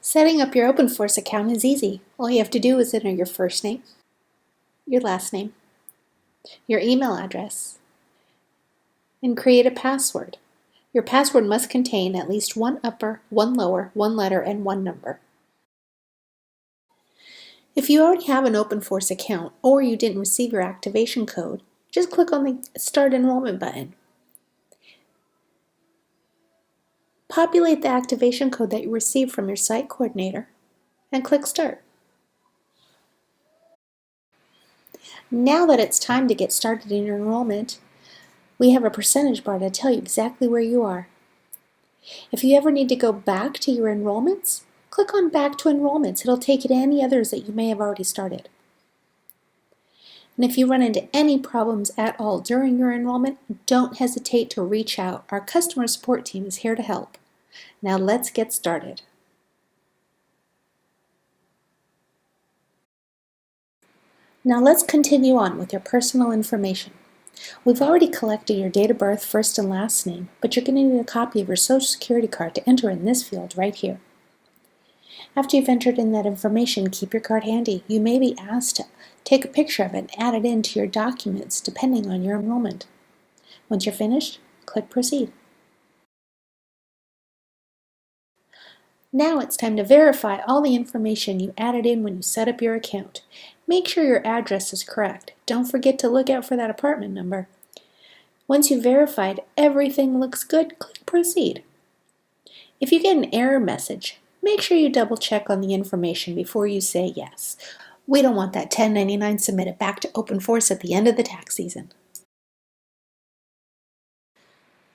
Setting up your Openforce account is easy. All you have to do is enter your first name, your last name, your email address, and create a password. Your password must contain at least one upper, one lower, one letter, and one number. If you already have an Openforce account or you didn't receive your activation code, just click on the Start Enrollment button. Populate the activation code that you received from your site coordinator and click Start. Now that it's time to get started in your enrollment, we have a percentage bar to tell you exactly where you are. If you ever need to go back to your enrollments, click on Back to Enrollments. It'll take you to any others that you may have already started. And if you run into any problems at all during your enrollment, don't hesitate to reach out. Our customer support team is here to help. Now let's get started. Now let's continue on with your personal information. We've already collected your date of birth, first and last name, but you're going to need a copy of your Social Security card to enter in this field right here. After you've entered in that information, keep your card handy. You may be asked to take a picture of it and add it into your documents depending on your enrollment. Once you're finished, click Proceed. Now it's time to verify all the information you added in when you set up your account. Make sure your address is correct. Don't forget to look out for that apartment number. Once you've verified everything looks good, click Proceed. If you get an error message, make sure you double check on the information before you say yes. We don't want that 1099 submitted back to Openforce at the end of the tax season.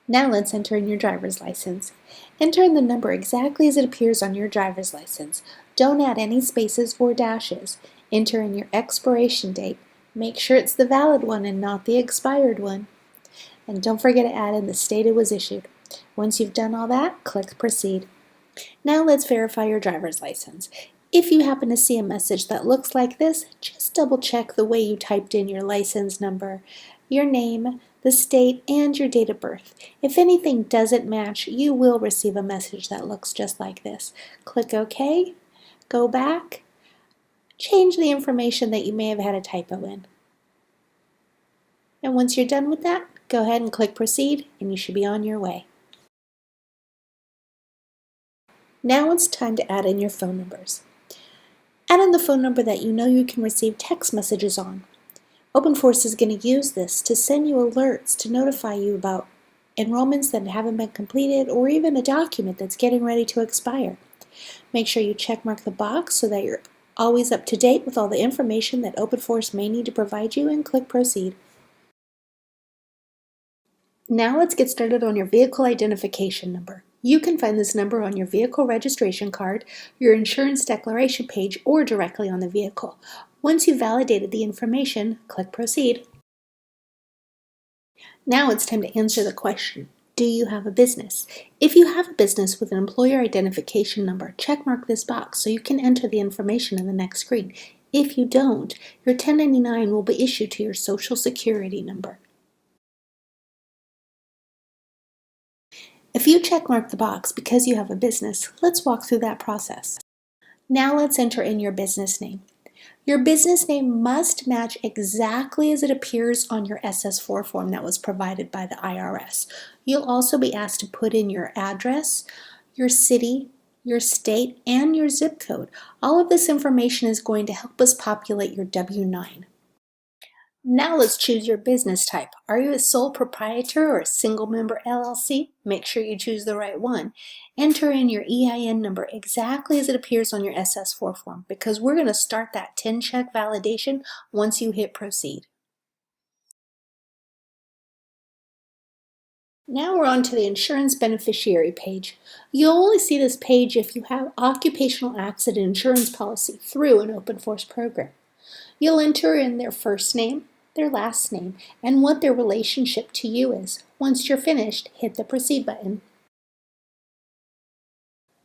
Now let's enter in your driver's license. Enter in the number exactly as it appears on your driver's license. Don't add any spaces or dashes. Enter in your expiration date. Make sure it's the valid one and not the expired one. And don't forget to add in the state it was issued. Once you've done all that, click Proceed. Now let's verify your driver's license. If you happen to see a message that looks like this, just double check the way you typed in your license number, your name, the state, and your date of birth. If anything doesn't match, you will receive a message that looks just like this. Click OK, go back, change the information that you may have had a typo in. And once you're done with that, go ahead and click Proceed, and you should be on your way. Now it's time to add in your phone numbers. Add in the phone number that you know you can receive text messages on. Openforce is going to use this to send you alerts to notify you about enrollments that haven't been completed or even a document that's getting ready to expire. Make sure you check mark the box so that you're always up to date with all the information that Openforce may need to provide you, and click Proceed. Now let's get started on your vehicle identification number. You can find this number on your vehicle registration card, your insurance declaration page, or directly on the vehicle. Once you've validated the information, click Proceed. Now it's time to answer the question, do you have a business? If you have a business with an employer identification number, check mark this box so you can enter the information in the next screen. If you don't, your 1099 will be issued to your Social Security number. If you check mark the box because you have a business, let's walk through that process. Now let's enter in your business name. Your business name must match exactly as it appears on your SS4 form that was provided by the IRS. You'll also be asked to put in your address, your city, your state, and your zip code. All of this information is going to help us populate your W-9. Now let's choose your business type. Are you a sole proprietor or a single member LLC? Make sure you choose the right one. Enter in your EIN number exactly as it appears on your SS4 form, because we're going to start that 10-check validation once you hit Proceed. Now we're on to the Insurance Beneficiary page. You'll only see this page if you have occupational accident insurance policy through an Openforce program. You'll enter in their first name, their last name, and what their relationship to you is. Once you're finished, hit the Proceed button.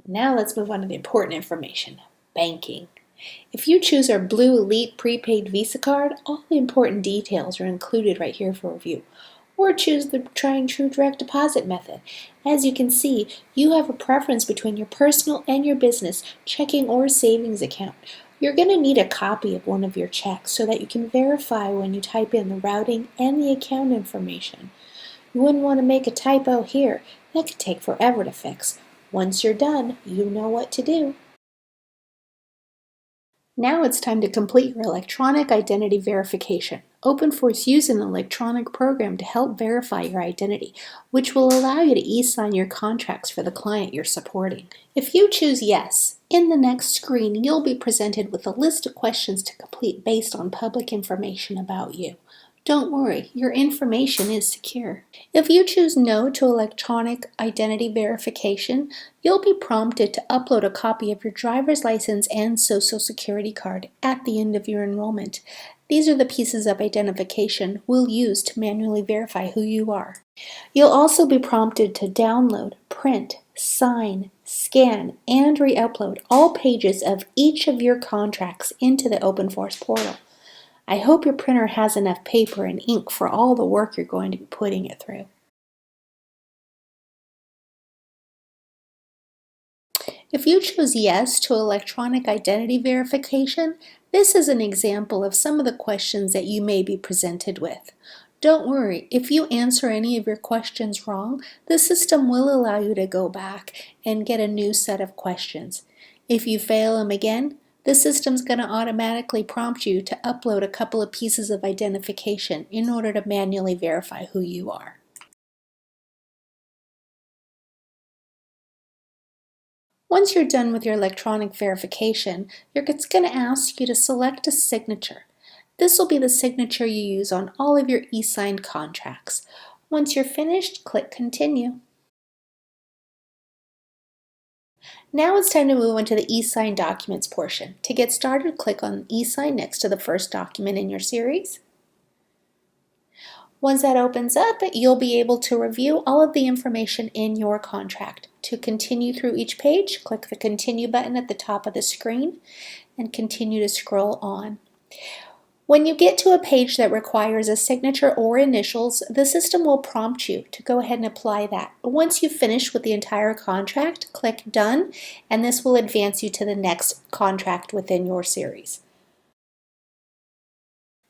Now let's move on to the important information, banking. If you choose our Blue Elite prepaid Visa card, all the important details are included right here for review. Or choose the Tried and True direct deposit method. As you can see, you have a preference between your personal and your business checking or savings account. You're going to need a copy of one of your checks so that you can verify when you type in the routing and the account information. You wouldn't want to make a typo here. That could take forever to fix. Once you're done, you know what to do. Now it's time to complete your electronic identity verification. Openforce uses an electronic program to help verify your identity, which will allow you to e-sign your contracts for the client you're supporting. If you choose yes, in the next screen you'll be presented with a list of questions to complete based on public information about you. Don't worry, your information is secure. If you choose no to electronic identity verification, you'll be prompted to upload a copy of your driver's license and social security card at the end of your enrollment. These are the pieces of identification we'll use to manually verify who you are. You'll also be prompted to download, print, sign, scan, and re-upload all pages of each of your contracts into the Openforce portal. I hope your printer has enough paper and ink for all the work you're going to be putting it through. If you choose yes to electronic identity verification, this is an example of some of the questions that you may be presented with. Don't worry, if you answer any of your questions wrong, the system will allow you to go back and get a new set of questions. If you fail them again, the system's going to automatically prompt you to upload a couple of pieces of identification in order to manually verify who you are. Once you're done with your electronic verification, it's going to ask you to select a signature. This will be the signature you use on all of your e-signed contracts. Once you're finished, click Continue. Now it's time to move on to the e-sign documents portion. To get started, click on e-sign next to the first document in your series. Once that opens up, you'll be able to review all of the information in your contract. To continue through each page, click the Continue button at the top of the screen and continue to scroll on. When you get to a page that requires a signature or initials, the system will prompt you to go ahead and apply that. Once you've finished with the entire contract, click Done, and this will advance you to the next contract within your series.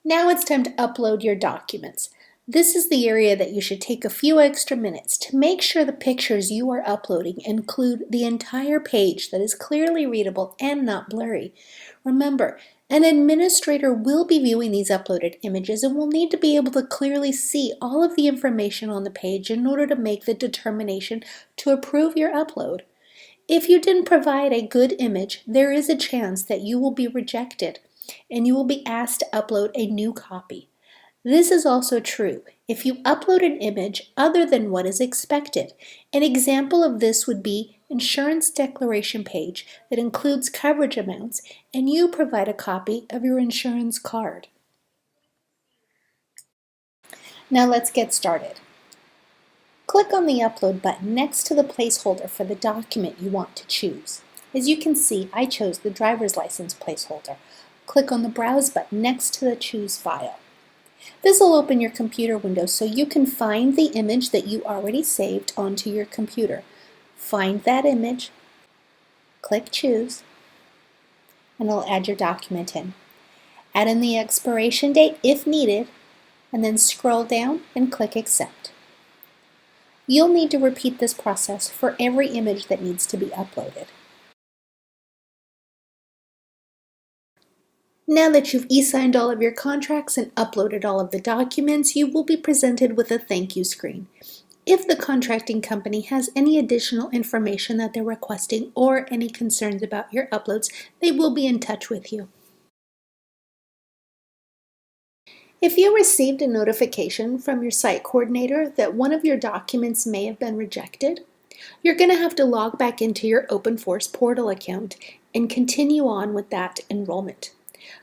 Now it's time to upload your documents. This is the area that you should take a few extra minutes to make sure the pictures you are uploading include the entire page that is clearly readable and not blurry. Remember, an administrator will be viewing these uploaded images and will need to be able to clearly see all of the information on the page in order to make the determination to approve your upload. If you didn't provide a good image, there is a chance that you will be rejected and you will be asked to upload a new copy. This is also true if you upload an image other than what is expected. An example of this would be insurance declaration page that includes coverage amounts and you provide a copy of your insurance card. Now let's get started. Click on the Upload button next to the placeholder for the document you want to choose. As you can see, I chose the driver's license placeholder. Click on the Browse button next to the Choose File. This will open your computer window so you can find the image that you already saved onto your computer. Find that image, click Choose, and it'll add your document in. Add in the expiration date if needed, and then scroll down and click Accept. You'll need to repeat this process for every image that needs to be uploaded. Now that you've e-signed all of your contracts and uploaded all of the documents, you will be presented with a thank you screen. If the contracting company has any additional information that they're requesting or any concerns about your uploads, they will be in touch with you. If you received a notification from your site coordinator that one of your documents may have been rejected, you're going to have to log back into your Openforce portal account and continue on with that enrollment.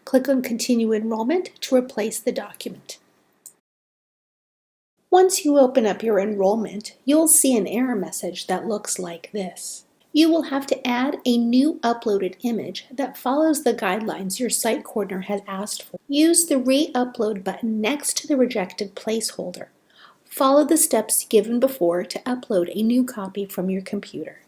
Click on Continue Enrollment to replace the document. Once you open up your enrollment, you'll see an error message that looks like this. You will have to add a new uploaded image that follows the guidelines your site coordinator has asked for. Use the Re-Upload button next to the rejected placeholder. Follow the steps given before to upload a new copy from your computer.